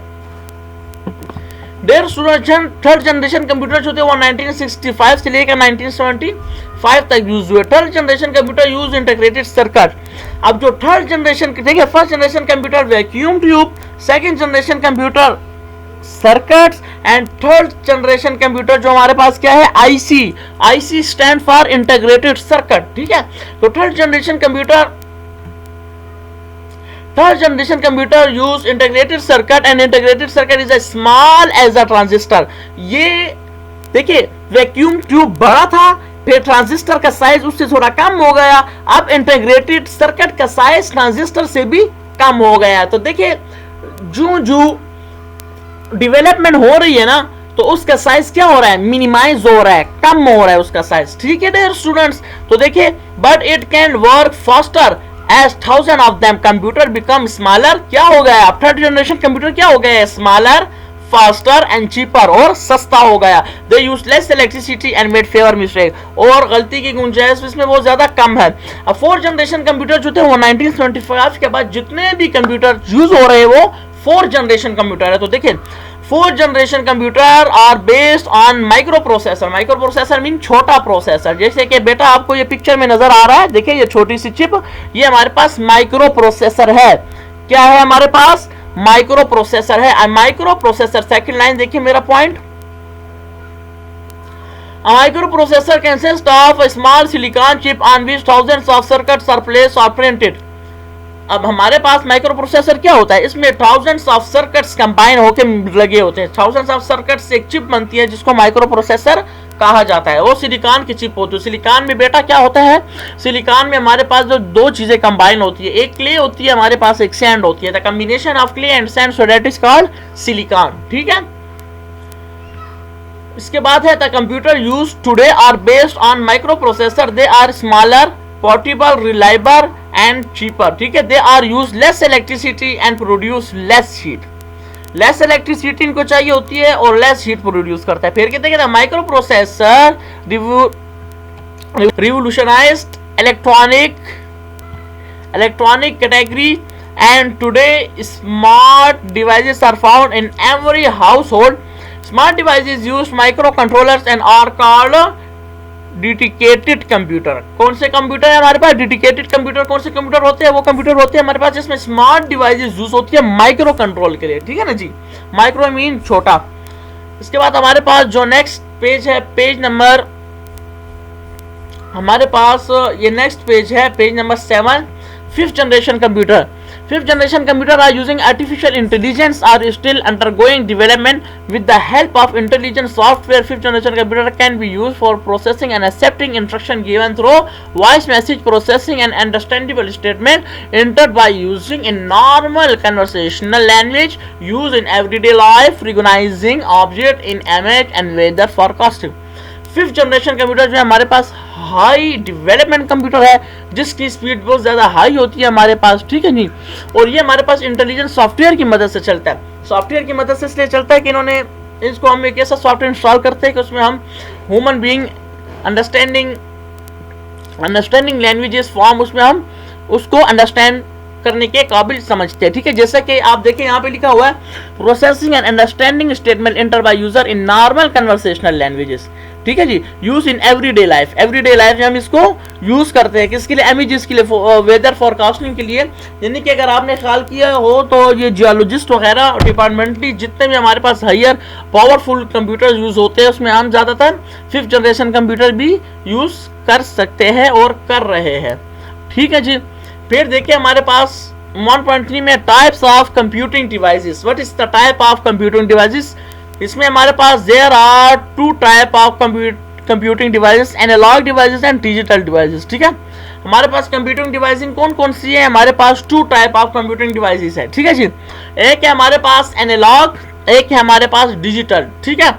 Dear student, 3rd generation computer जो थे वो 1965 से लेकर 1975 तक यूज हुए। 3rd generation computer use integrated circuit. अब जो 3rd जनरेशन, देखिए 1st generation computer vacuum tube, 2nd generation computer circuits and 3rd generation computer जो हमारे पास क्या है, IC stand for integrated circuit, ठीक है। तो 3rd generation computer use integrated circuit and integrated circuit is as small as a transistor। ये देखिए वैक्यूम ट्यूब बड़ा था, फिर ट्रांजिस्टर का साइज उससे थोड़ा कम हो गया, अब इंटीग्रेटेड सर्किट का साइज ट्रांजिस्टर से भी कम हो गया। तो देखिए जो डेवलपमेंट हो रही है ना, तो उसका साइज क्या हो रहा है, मिनिमाइज हो रहा है, कम हो रहा है उसका साइज, ठीक है डियर स्टूडेंट्स। तो देखिए but it can work faster as 1000 of them computer become smaller। क्या हो गया, अब 3rd जनरेशन कंप्यूटर क्या हो गया, स्मॉलर, फास्टर एंड चीपर, और सस्ता हो गया। They use less electricity and made fewer mistake, और गलती की गुंजाइश इसमें बहुत ज्यादा कम है। अब 4th जनरेशन कंप्यूटर जो थे वो 1975 के बाद जितने भी कंप्यूटर यूज हो रहे हैं वो 4th जनरेशन कंप्यूटर है। तो देखिए 4th generation computer are based on micro processor mean छोटा प्रोसेसर। जैसे कि बेटा आपको ये पिक्चर में नजर आ रहा है, देखिए ये छोटी सी चिप, ये हमारे पास माइक्रो प्रोसेसर है। क्या है हमारे पास, माइक्रो प्रोसेसर है। माइक्रो प्रोसेसर, सेकंड लाइन देखिए मेरा point, a microprocessor consists of a small silicon chip on which thousands of circuits are placed or printed। अब हमारे पास माइक्रो प्रोसेसर क्या होता है, इसमें थाउजेंड्स ऑफ सर्किट्स कंबाइन होकर लगे होते हैं। थाउजेंड्स ऑफ सर्किट्स से एक चिप बनती है जिसको माइक्रो प्रोसेसर कहा जाता है। वो सिलिकॉन की चिप होती है। सिलिकॉन में बेटा क्या होता है, सिलिकॉन में हमारे पास जो दो चीजें कंबाइन होती है, एक क्ले होती है हमारे पास, एक सैंड होती है। The combination of clay and sand, so that is called silicon, ठीक है। इसके बाद है the computer use today are based on micro processor, they are smaller, portable, reliable and cheaper, ठीक है। They are use less electricity and produce less heat. Less electricity इनको चाहिए होती है और लेस हीट प्रोड्यूस करता है। फिर कहते हैं microprocessor revolutionized electronic category and today smart devices are found in every household. Smart devices use microcontrollers and are called dedicated computer. कौन से कंप्यूटर है हमारे पास, डेडिकेटेड कंप्यूटर। कौन से कंप्यूटर होते हैं, वो कंप्यूटर होते हैं हमारे पास जिसमें स्मार्ट डिवाइसेस यूज होती है माइक्रो कंट्रोल के लिए, ठीक है ना जी। माइक्रो मीन छोटा। इसके बाद हमारे पास जो नेक्स्ट पेज है, पेज नंबर, हमारे पास ये नेक्स्ट पेज है, page number 7, 5th generation computer. 5th generation computer are using artificial intelligence, are still undergoing development. With the help of intelligent software, 5th generation computer can be used for processing and accepting instruction given through voice message processing and understandable statement entered by using a normal conversational language used in everyday life, recognizing object in image and weather forecasting। 5th generation computer जो है हमारे पास high development computer है जिसकी speed बहुत ज्यादा high होती है हमारे पास, ठीक है नहीं। और ये हमारे पास इंटेलिजेंट सॉफ्टवेयर की मदद से चलता है। सॉफ्टवेयर की मदद से इसलिए चलता है कि इन्होंने इसको हम एक ऐसा सॉफ्टवेयर इंस्टॉल करते हैं कि उसमें हम human being understanding languages form, उसमें हम उसको अंडरस्टैंड करने के काबिल समझते हैं, ठीक है। जैसा कि आप देखें यहाँ पे लिखा हुआ है, processing and understanding statement enter by user in normal conversational languages. ठीक है जी। Use in everyday life, everyday life में हम इसको यूज करते हैं किसके लिए, एमईजीज के लिए, वेदर फोरकास्टिंग के लिए। यानी कि अगर आपने ख्याल किया हो तो ये जियोलॉजिस्ट वगैरह डिपार्टमेंटली जितने भी हमारे पास हायर पावरफुल कंप्यूटर यूज होते हैं उसमें हम ज़्यादातर 5th जनरेशन कंप्यूटर भी यूज कर सकते हैं और कर रहे हैं, ठीक है जी। फिर देखिए हमारे पास 1.3 में types of computing devices. What is the type of computing devices? इसमें हमारे पास there are 2 type of computing devices, analog devices and digital devices, ठीक है। हमारे पास कंप्यूटिंग डिवाइसिंग कौन कौन सी है? हमारे पास 2 टाइप ऑफ कंप्यूटिंग डिवाइसेस है, ठीक है जी। एक है हमारे पास एनालॉग, एक है हमारे पास डिजिटल, ठीक है।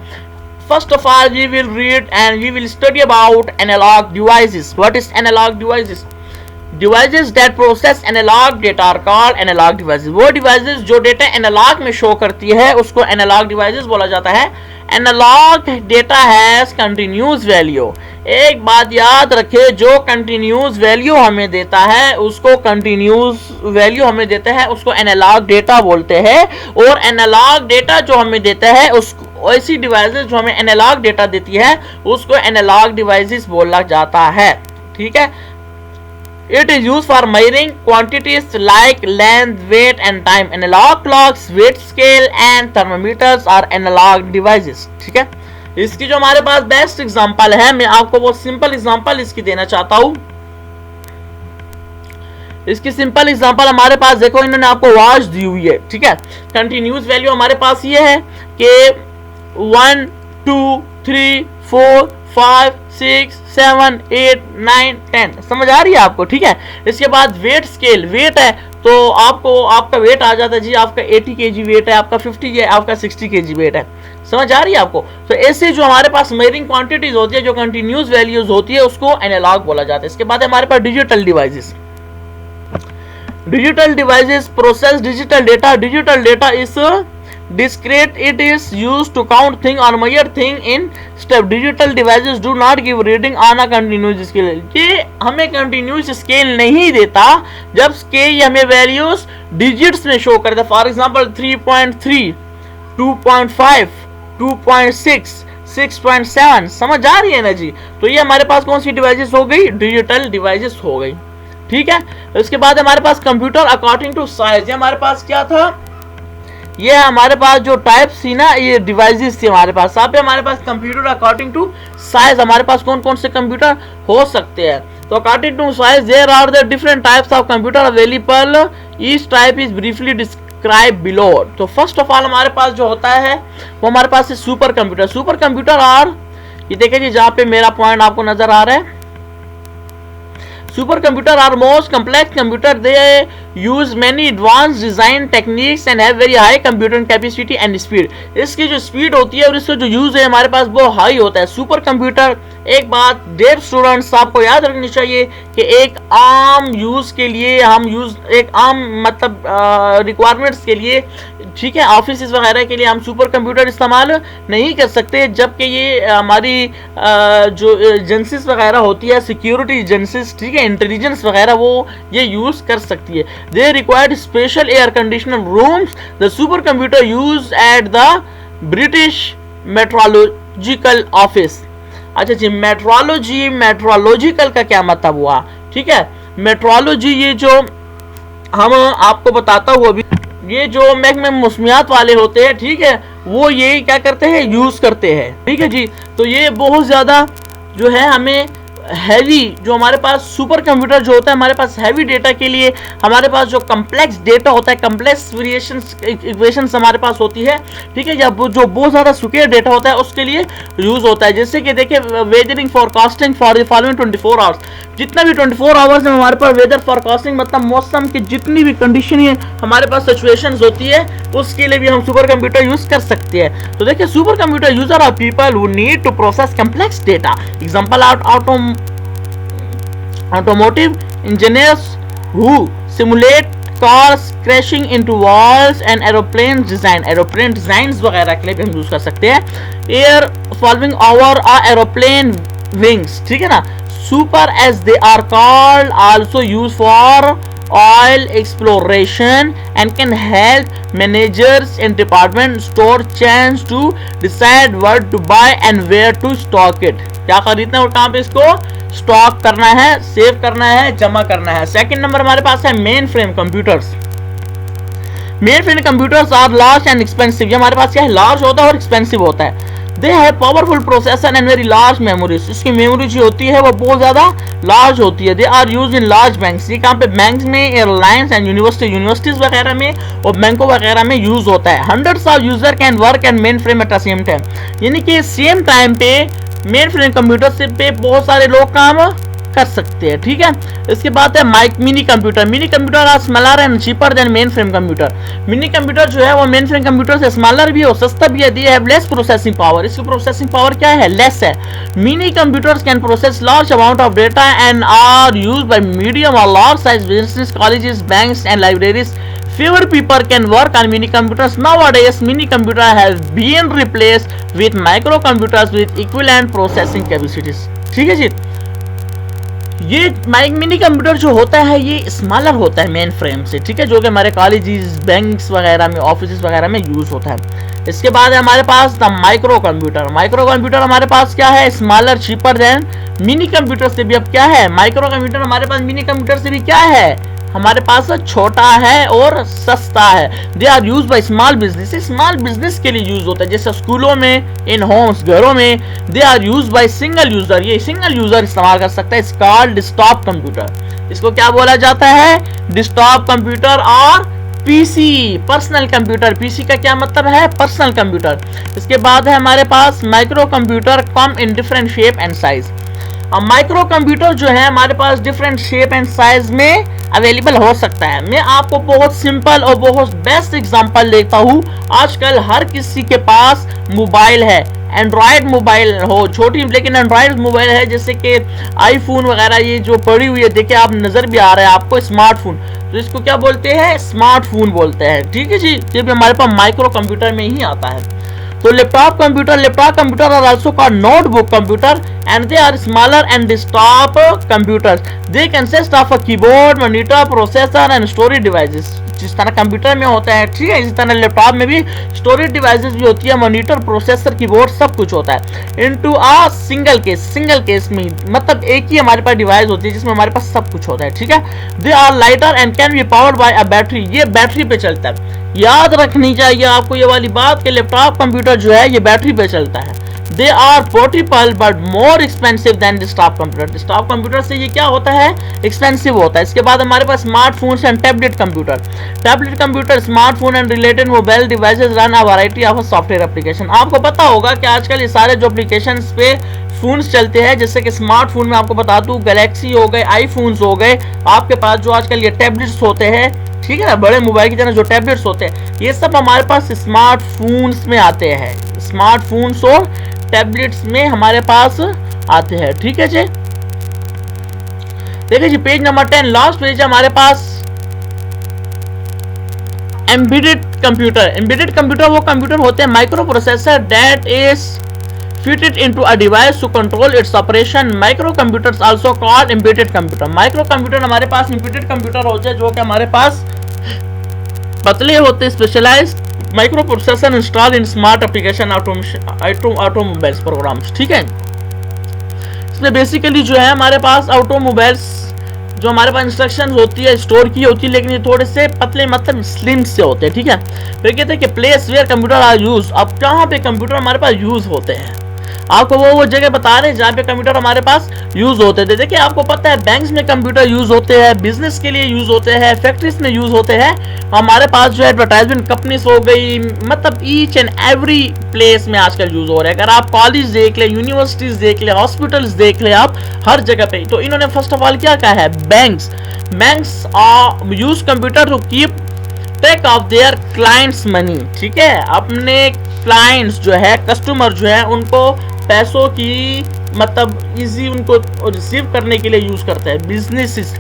First of all, we will read and we will study about analog devices. What is analog devices? Devices that process analog data are called analog devices. वो devices जो data analog में show करती है उसको analog devices बोला जाता है। Analog data has continuous value. एक बात याद रखे, जो continuous value हमें देता है उसको continuous value हमें देता है उसको analog data बोलते हैं। और analog data जो हमें देता है उसको, ऐसी डिवाइसेस जो हमें एनालॉग डेटा देती है उसको एनालॉग डिवाइसेस बोला जाता है, ठीक है। It is use for measuring quantities like length, weight and time. Analog clocks, weight scale and thermometers are analog devices, ठीक है। इसकी जो हमारे पास बेस्ट एग्जांपल है, मैं आपको बहुत सिंपल एग्जांपल इसकी देना चाहता हूं। इसकी सिंपल एग्जांपल हमारे पास देखो, इन्होंने आपको वॉच दी हुई है, ठीक है। कंटिन्यूस वैल्यू हमारे पास ये है कि 1 2 3 4 5 6 7 8 9 10, समझ आ रही है आपको, ठीक है। इसके बाद वेट स्केल, वेट है तो आपको आपका वेट आ जाता है जी, आपका 80 kg वेट है, आपका 50 है, आपका 60 kg वेट है, समझ आ रही है आपको। तो ऐसे जो हमारे पास मेजरिंग क्वांटिटीज होती है, जो कंटिन्यूस वैल्यूज होती है उसको एनालॉग बोला जाता है। इसके बाद हमारे पास digital devices. Digital devices process digital data. Digital data is discrete, it is used to count thing or measure thing in step. Digital devices do not give reading on a continuous scale. ये हमें continuous scale नहीं देता, जब scale हमें values digits में show करता है। For example 3.3, 2.5, 2.6, 6.7, समझ आ रही है ना जी। तो ये हमारे पास कौन सी डिवाइसेस हो गई? डिजिटल डिवाइसेस हो गई, ठीक है। इसके बाद हमारे पास कंप्यूटर अकॉर्डिंग टू साइज। ये हमारे पास क्या था? ये हमारे पास जो टाइप्स थी ना, ये डिवाइसेस थी हमारे पास। यहाँ पे हमारे पास कंप्यूटर अकॉर्डिंग टू साइज, हमारे पास कौन कौन से कंप्यूटर हो सकते हैं? तो according to size there are the different types of computer available, each type is briefly describe below. तो फर्स्ट ऑफ ऑल हमारे पास जो होता है वो हमारे पास है सुपर कंप्यूटर। सुपर कंप्यूटर और ये देखिए जी, जहाँ पे मेरा पॉइंट आपको नजर आ रहा है, supercomputer are most complex computer. They use many advanced design techniques and have very high computing capacity and speed. इसकी जो स्पीड होती है और इसका जो यूज है हमारे पास वो हाई होता है। सुपर कंप्यूटर, एक बात डेयर स्टूडेंट्स आपको याद रखनी चाहिए कि एक आम यूज के लिए हम एक आम मतलब रिक्वायरमेंट्स के लिए, ठीक है, ऑफिस वगैरह के लिए हम सुपर कंप्यूटर इस्तेमाल नहीं कर सकते, जबकि ये हमारी जो एजेंसीज वगैरह होती है, सिक्योरिटी एजेंसीज, ठीक है, इंटेलिजेंस वगैरह, वो ये यूज कर सकती है। They required special air conditioner rooms. The super computer use at the British metrological office. अच्छा जी, मेट्रोलॉजिकल का क्या मतलब हुआ? ठीक है, मेट्रोलॉजी ये जो हम आपको बताता हूँ अभी, ये जो महकमे मौसमियात वाले होते हैं, ठीक है, वो ये क्या करते हैं, यूज करते हैं, ठीक है जी। तो ये बहुत ज्यादा जो है हमें हैवी, जो हमारे पास सुपर कंप्यूटर जो होता है, हमारे पास हैवी डेटा के लिए, हमारे पास जो कम्प्लेक्स डेटा होता है, कम्प्लेक्स वेरिएशंस इक्वेशंस हमारे पास होती है, ठीक है, जब जो बहुत ज़्यादा सुकेर डेटा होता है उसके लिए यूज़ होता है। जैसे कि देखिए weathering forecasting for the following 24 hours, जितना भी 24 आवर्स में हमारे पास वेदर फॉरकास्टिंग मतलब मौसम की जितनी भी कंडीशन है हमारे पास सिचुएशंस होती है, उसके लिए भी हम सुपर कंप्यूटर यूज़ कर सकते हैं। तो देखिए super computer user are people who need to process complex data. Example automotive engineers who simulate cars crashing into walls and aeroplane designs वगैरह के लिए भी हम यूज कर सकते हैं। air falling over a aeroplane wings, ठीक है ना, super as they are called, also used for oil exploration and can help managers and department store chains to decide what to buy and where to stock it. क्या खरीदना है और कहाँ पे इसको स्टॉक करना है, सेव करना है, जमा करना है. सेकंड नंबर हमारे पास है main frame computers. Main frame computers are large and expensive. ये हमारे पास क्या है, लार्ज होता है और एक्सपेंसिव होता है. They have powerful processor and very large memories. इसकी मेमोरी जो होती है वो बहुत ज्यादा लार्ज होती है. They are use in large banks. ये कहाँ पे, बैंक्स में, एयरलाइंस एंड यूनिवर्सिटीज वगैरह में और बैंकों वगैरह में यूज होता है. Hundreds of user can work and main frame at the same time. यानी कि सेम टाइम पे मेन फ्रेम कंप्यूटर से पे बहुत सारे लोग काम कर सकते हैं. ठीक है. इसके बाद है minicomputer. Minicomputer are smaller and cheaper than mainframe computer. Minicomputer जो है वो मेन फ्रेम कंप्यूटर से स्मॉलर भी है और सस्ता भी है. They have less processing power. इसकी प्रोसेसिंग पावर क्या है, लेस है. Minicomputers can process large amount of data and are used by medium और large size business, colleges, banks and libraries. Fewer people can work on mini computers nowadays. Mini computer has been replaced with microcomputers with equivalent processing capacities. ठीक है जी. ये mini computer जो होता है ये smaller होता है मेन फ्रेम से. ठीक है. जो कि हमारे कॉलेजेस, बैंक्स वगैरह में, ऑफिस वगैरह में यूज होता है. इसके बाद है हमारे पास the microcomputer. Microcomputer हमारे पास क्या है, smaller, cheaper than minicomputer से भी. अब क्या है, माइक्रो कंप्यूटर हमारे पास मिनी कंप्यूटर से भी क्या है, हमारे पास छोटा है और सस्ता है. They are use by small business. Small business के लिए यूज होता है, जैसे स्कूलों में, इन होम्स, घरों में. They are use by single user. ये सिंगल यूजर इस्तेमाल कर सकता है. Called desktop computer. इसको क्या बोला जाता है, डेस्कटॉप कंप्यूटर और पीसी, पर्सनल कंप्यूटर. पीसी का क्या मतलब है, पर्सनल कंप्यूटर. इसके बाद है हमारे पास microcomputer come in different shape and size. अब माइक्रो कंप्यूटर जो है हमारे पास डिफरेंट शेप एंड साइज में अवेलेबल हो सकता है. मैं आपको बहुत सिंपल और बहुत बेस्ट एग्जांपल देता हूँ. आजकल हर किसी के पास मोबाइल है, एंड्रॉयड मोबाइल हो, छोटी लेकिन एंड्रॉयड मोबाइल है, जैसे कि आईफोन वगैरह. ये जो पड़ी हुई है देखिए, आप नजर भी आ रहा है आपको स्मार्टफोन. तो इसको क्या बोलते हैं, स्मार्टफोन बोलते हैं. ठीक है जी. ये भी हमारे पास माइक्रो कंप्यूटर में ही आता है. तो laptop computer are also called notebook computer and they are smaller and desktop computers. They consist of a keyboard, monitor, processor and storage devices. जिस तरह कंप्यूटर में होता है, ठीक है, इसी तरह लैपटॉप में भी स्टोरेज डिवाइसेस भी होती है, मॉनिटर, प्रोसेसर, कीबोर्ड, सब कुछ होता है. इनटू अ सिंगल केस में, मतलब एक ही हमारे पास डिवाइस होती है जिसमें हमारे पास सब कुछ होता है. ठीक है. They are lighter and can be powered by a battery. ये बैटरी पे चलता है. याद रखनी चाहिए आपको ये वाली बात कि लैपटॉप कंप्यूटर जो है ये बैटरी पे चलता है. They are portable but more expensive than desktop computer. Desktop computer से ये क्या होता है, एक्सपेंसिव होता है. इसके बाद हमारे पास smartphones and tablet computer, smartphone and related mobile devices run a variety of software application. आपको पता होगा कि आजकल ये सारे जो एप्लीकेशंस पे फोन्स चलते हैं, जैसे कि स्मार्टफोन में आपको बता दूं गैलेक्सी हो गए, आईफोन्स हो गए, आपके पास जो आजकल ये टैबलेट्स होते हैं, ठीक है ना, बड़े मोबाइल की तरह जो टैबलेट्स होते हैं, ये सब हमारे पास स्मार्टफोन्स में आते हैं. स्मार्टफोन्स और टैबलेट्स में हमारे पास आते हैं. ठीक है जी. देखिए जी पेज नंबर 10, लास्ट पेज है हमारे पास. एम्बेडेड कंप्यूटर वो कंप्यूटर होते हैं micro processor that is fitted into a device to control its operation. Micro computers also called embedded computer. Micro computer हमारे पास embedded कंप्यूटर होते हैं जो कि हमारे पास पतले होते हैं, specialized micro processor install in smart application automobiles programs. ठीक है. इसमें बेसिकली जो है हमारे पास ऑटोमोबाइल्स जो हमारे पास इंस्ट्रक्शन होती है स्टोर की होती है, लेकिन ये थोड़े से पतले मतलब स्लिम से होते हैं. ठीक है. फिर कहते हैं कि place where computer are use. अब कहाँ पे कंप्यूटर हमारे पास यूज होते हैं, आपको वो जगह बता रहे हैं जहाँ पे कंप्यूटर हमारे पास यूज होते थे. देखिए आपको पता है बैंक्स में कंप्यूटर यूज होते हैं, बिजनेस के लिए यूज होते हैं, फैक्ट्रीज में यूज होते हैं. हमारे पास जो एडवर्टाइजमेंट कंपनीज हो गई, मतलब ईच एंड एवरी प्लेस में आजकल यूज हो रहा है. अगर आप कॉलेज देख ले, यूनिवर्सिटीज देख ले, हॉस्पिटल्स देख ले, आप हर जगह पे. तो इन्होंने फर्स्ट ऑफ ऑल क्या कहा है, banks use computer to keep track of their clients money. ठीक है. अपने क्लाइंट्स जो है, कस्टमर जो है, उनको पैसों की मतलब इजी उनको रिसीव करने के लिए यूज करते हैं. Businesses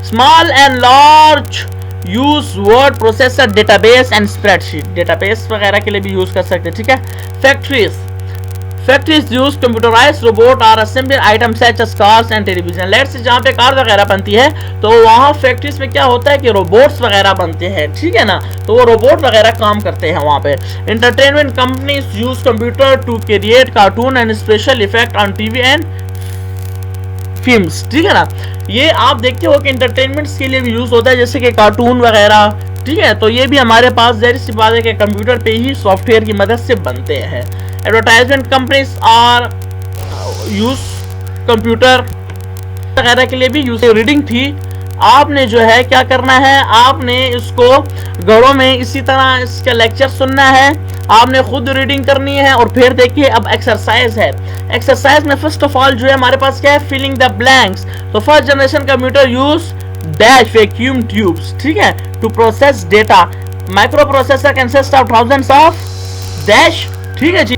small and large use word processor, database and spreadsheet. Database वगैरह के लिए भी यूज कर सकते हैं. ठीक है. Factories use computerized robot are assembling item such as cars and television. Let's say जहाँ पे कार वगैरह बनती है तो वहाँ फैक्ट्रीज में क्या होता है कि रोबोट्स वगैरह बनते हैं, ठीक है ना, तो वो रोबोट वगैरह काम करते हैं वहाँ पे। Entertainment companies use computer to create cartoon and special effect on TV and films, ठीक है ना। ये आप देखते हो कि इंटरटेनमेंट्स के लिए भी यूज होता है, जैसे कि कार्टून वगैरह, ठीक है, तो ये भी हमारे पास ज़ाहिर सी बात है कि कंप्यूटर पे ही सॉफ्टवेयर की मदद से बनते हैं। Advertisement companies are use computer वगैरह के लिए भी यूज। रीडिंग थी, आपने जो है क्या करना है, आपने इसको घरों में इसी तरह इसका लेक्चर सुनना है, आपने खुद रीडिंग करनी है। और फिर देखिए अब एक्सरसाइज है। एक्सरसाइज में फर्स्ट ऑफ ऑल जो है हमारे पास क्या है, फिलिंग द ब्लैंक्स। तो first generation computer use dash vacuum tubes, ठीक है, to process data. Micro processor consist of thousands of dash, ठीक है जी।